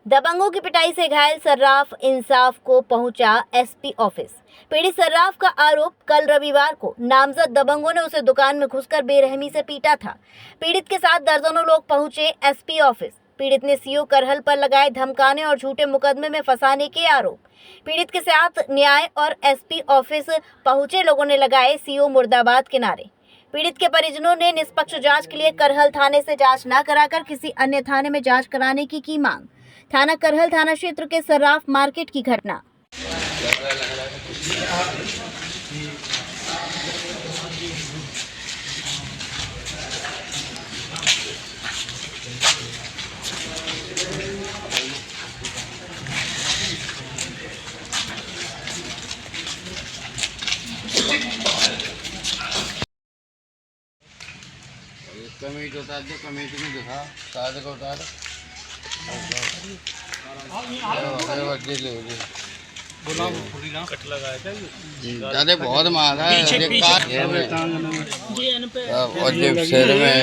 दबंगों की पिटाई से घायल सर्राफ इंसाफ को पहुंचा एसपी ऑफिस। पीड़ित सर्राफ का आरोप, कल रविवार को नामजद दबंगों ने उसे दुकान में घुसकर बेरहमी से पीटा था। पीड़ित के साथ दर्जनों लोग पहुंचे एसपी ऑफिस। पीड़ित ने सीओ करहल पर लगाए धमकाने और झूठे मुकदमे में फंसाने के आरोप। पीड़ित के साथ न्याय और एसपी ऑफिस पहुंचे लोगों ने लगाए सीओ मुर्दाबाद के नारे। पीड़ित के परिजनों ने निष्पक्ष जांच के लिए करहल थाने से जांच न कराकर किसी अन्य थाने में जांच कराने की मांग। थाना करहल थाना क्षेत्र के सर्राफ मार्केट की घटना। कमेटी उतार दो, कमेटी में दिखा सारे को उतार कट लगाया था ज्यादा बहुत महंगा है और जेब सिर में।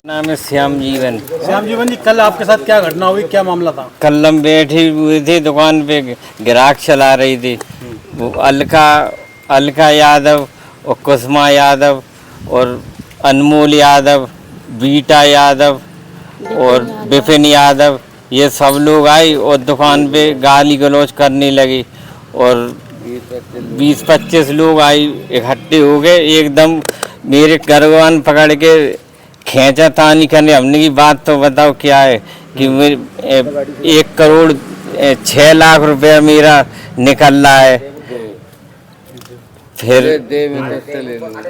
नाम है श्याम जीवन। श्याम जीवन जी, कल आपके साथ क्या घटना हुई, क्या मामला था? कल हम बैठे हुए थे दुकान पे, ग्राहक चला रही थी। वो अलका यादव और कुसुमा यादव और अनमोल यादव, बीटा यादव और विपिन यादव, ये सब लोग आए और दुकान पे गाली गलौज करने लगी और 20-25 लोग आए, इकट्ठे हो गए, एकदम मेरे गर्दन पकड़ के खींचा तानी करने। हमने की बात तो बताओ क्या है कि 1 करोड़ 6 लाख रुपया मेरा निकल रहा है, फिर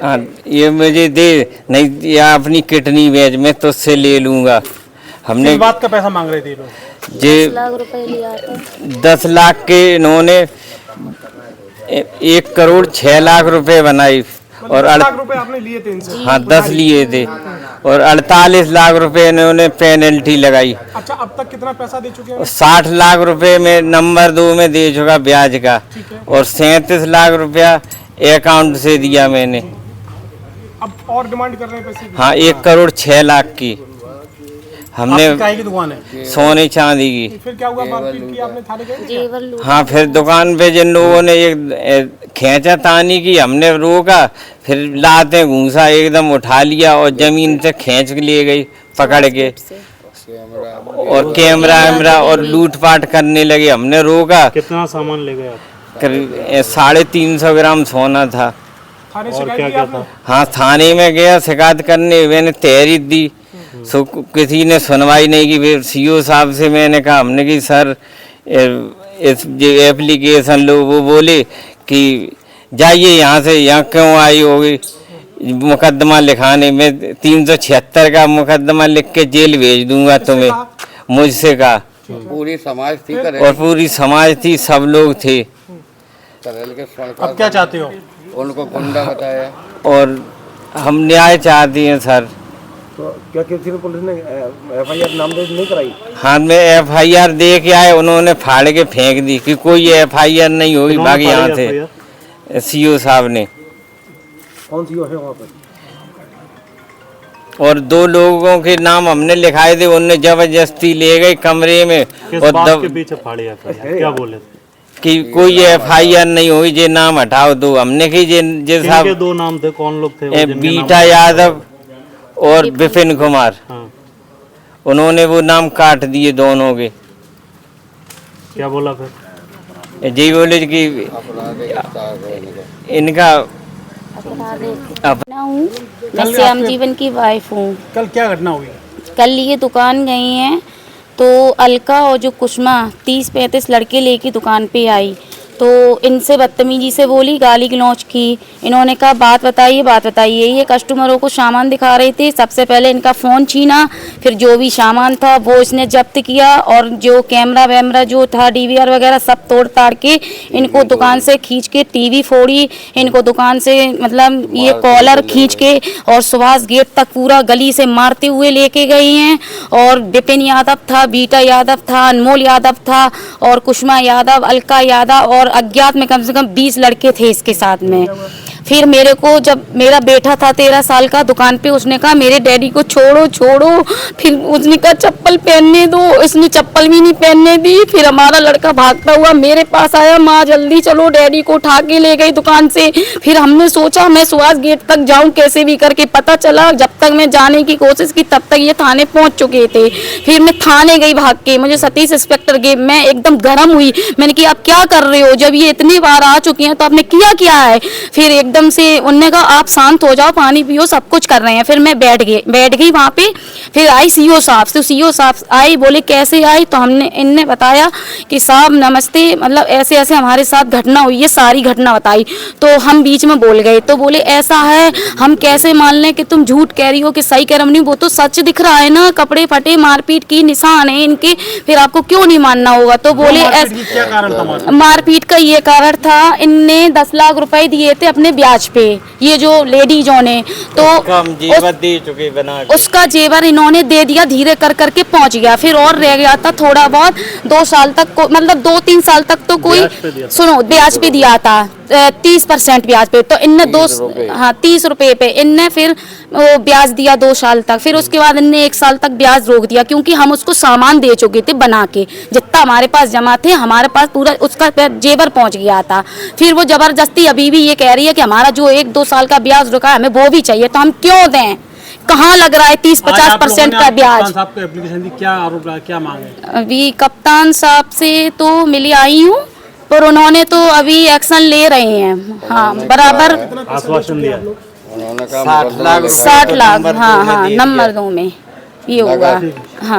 हाँ ये मुझे दे, नहीं या अपनी किडनी बेच, मैं तो उससे ले लूँगा। हमने किस बात का पैसा मांग रहे थे लोग? 10 लाख रुपए लिया था। 10 लाख के इन्होंने 1 करोड़ 6 लाख रुपए बनाई और 10 लाख रुपए आपने लिए थे इनसे? हाँ 10 लिए थे और 48 लाख रुपए इन्होंने पेनल्टी लगाई। अच्छा, अब तक कितना पैसा दे चुके हैं? 60 लाख रुपए में नंबर 2 में दे चुका ब्याज का और 37 लाख रुपया अकाउंट से दिया मैंने। अब और डिमांड कर रहे हैं पैसे की? हाँ 1 करोड़ 6 लाख की। हमने काहे की दुकान है? सोने चांदी की। फिर क्या हुआ, मारपीट की आपने, थाने गए? हाँ फिर दुकान पे जिन लोगों ने एक खींचा तानी की, हमने रोका, फिर लाते घूसा एकदम उठा लिया और जमीन से खींच के ले गई पकड़ के और कैमरा और लूटपाट करने लगे। हमने रोका। कितना सामान ले गए आप? करीब 350 ग्राम सोना था। थाने शिकायत की आपने? हाँ थाने में गया शिकायत करने, मैंने तहरीर दी, सो किसी ने सुनवाई नहीं की। फिर सीओ साहब से मैंने कहा, हमने कि सर इस जो एप्लीकेशन लो, वो बोले कि जाइए यहाँ से, यहाँ क्यों आई होगी मुकदमा लिखाने में, 376 का मुकदमा लिख के जेल भेज दूंगा तुम्हें, मुझसे कहा। पूरी समाज थी और पूरी समाज थी, सब लोग थे। अब क्या चाहते हो? उनको गुंडा बताया और हम न्याय चाहते हैं सर। तो क्या किसी ने, पुलिस ने FIR नामजद नहीं कराई? हाँ मैं FIR दे के आए, उन्होंने फाड़ के फेंक दी कि कोई FIR नहीं होगी, भाग यहाँ से। सीओ साहब ने। कौन सीओ है वहाँ पर? और 2 लोगों के नाम हमने लिखाए थे, उनने जबरदस्ती ले गए कमरे में और क्या बोले कि कोई FIR नहीं हुई, जे नाम हटाओ दो। हमने की जे साहब 2 नाम थे, कौन लोग थे? बीटा यादव और विपिन कुमार। उन्होंने वो नाम काट दिए दोनों के। क्या बोला फिर? जी बोले कि इनका अपना हूँ, मैं श्याम जीवन की वाइफ हूँ। कल क्या घटना हुई? कल ये दुकान गई हैं तो अलका और जो कुसुमा 30-35 लड़के लेके दुकान पे आई, तो इनसे बदतमीजी से बोली, गाली गलौज की। इन्होंने कहा बात बताइए। ये कस्टमरों को सामान दिखा रहे थे। सबसे पहले इनका फ़ोन छीना, फिर जो भी सामान था वो इसने जब्त किया और जो कैमरा जो था DVR वगैरह सब तोड़ ताड़ के इनको दुकान से खींच के टीवी फोड़ी। इनको दुकान से मतलब ये कॉलर खींच के और सुभाष गेट तक पूरा गली से मारते हुए लेके गई हैं। और विपिन यादव था, बीटा यादव था, अनमोल यादव था और कुसुमा यादव, अलका यादव और अज्ञात में कम से कम 20 लड़के थे इसके साथ में। फिर मेरे को जब मेरा बेटा था 13 साल का दुकान पे, उसने कहा मेरे डैडी को छोड़ो छोड़ो, फिर उसने कहा चप्पल पहनने दो, इसने चप्पल भी नहीं पहनने दी। फिर हमारा लड़का भागता हुआ मेरे पास आया, माँ जल्दी चलो, डैडी को उठा के ले गई दुकान से। फिर हमने सोचा मैं सुहास गेट तक जाऊं कैसे भी करके, पता चला जब तक मैं जाने की कोशिश की तब तक ये थाने पहुंच चुके थे। फिर मैं थाने गई भाग के, मुझे सतीश इंस्पेक्टर गए, मैं एकदम गर्म हुई, मैंने कहा आप क्या कर रहे हो, जब ये इतनी बार आ चुकी हैं तो आपने किया क्या है। फिर एकदम से उन्होंने कहा आप शांत हो जाओ, पानी पियो, सब कुछ कर रहे हैं। फिर मैं बैठ गई वहाँ पे। फिर आई सीओ साहब, तो सीओ साहब आई, बोले कैसे आई, तो हमने इनने बताया कि साहब नमस्ते, मतलब ऐसे ऐसे हमारे साथ घटना हुई है, सारी घटना बताई। तो हम बीच में बोल गए, तो बोले ऐसा है हम कैसे मान लें कि तुम झूठ कह रही हो कि सही कह रही हो, नहीं वो तो सच दिख रहा है ना, कपड़े फटे, मारपीट की निशान है इनके, फिर आपको क्यों नहीं मानना होगा। तो बोले क्या कारण था मारपीट का ये कारण था, इनने 10 लाख रुपए दिए थे अपने ब्याज पे, ये जो लेडीजों ने, तो जेवर दे चुके बना के। उसका जेवर इन्होंने दे दिया, धीरे कर करके पहुंच गया। फिर और रह गया था थोड़ा बहुत, 2 साल तक मतलब 2-3 साल तक तो कोई सुनो ब्याज पे दिया था 30% ब्याज पे, तो इनने 30 रुपए पे इनने फिर वो ब्याज दिया 2 साल तक। फिर उसके बाद इनने 1 साल तक ब्याज रोक दिया, क्योंकि हम उसको सामान दे चुके थे बना के, जितना हमारे पास जमा थे हमारे पास पूरा उसका जेवर पहुंच गया था। फिर वो जबरदस्ती अभी भी ये कह रही है कि हमारा जो 1-2 साल का ब्याज रुका है हमें वो भी चाहिए, तो हम क्यों दें, कहाँ लग रहा है 30-50% का ब्याज। साहब को एप्लीकेशन दी, क्या आरोप लगा, क्या मांगे? अभी कप्तान साहब से तो मिली आई हूँ, पर उन्होंने तो अभी एक्शन ले रहे हैं। हाँ बराबर आश्वासन दिया, उन्होंने कहा 60 लाख, हाँ हाँ नंबर 2 में ये हुआ। हाँ।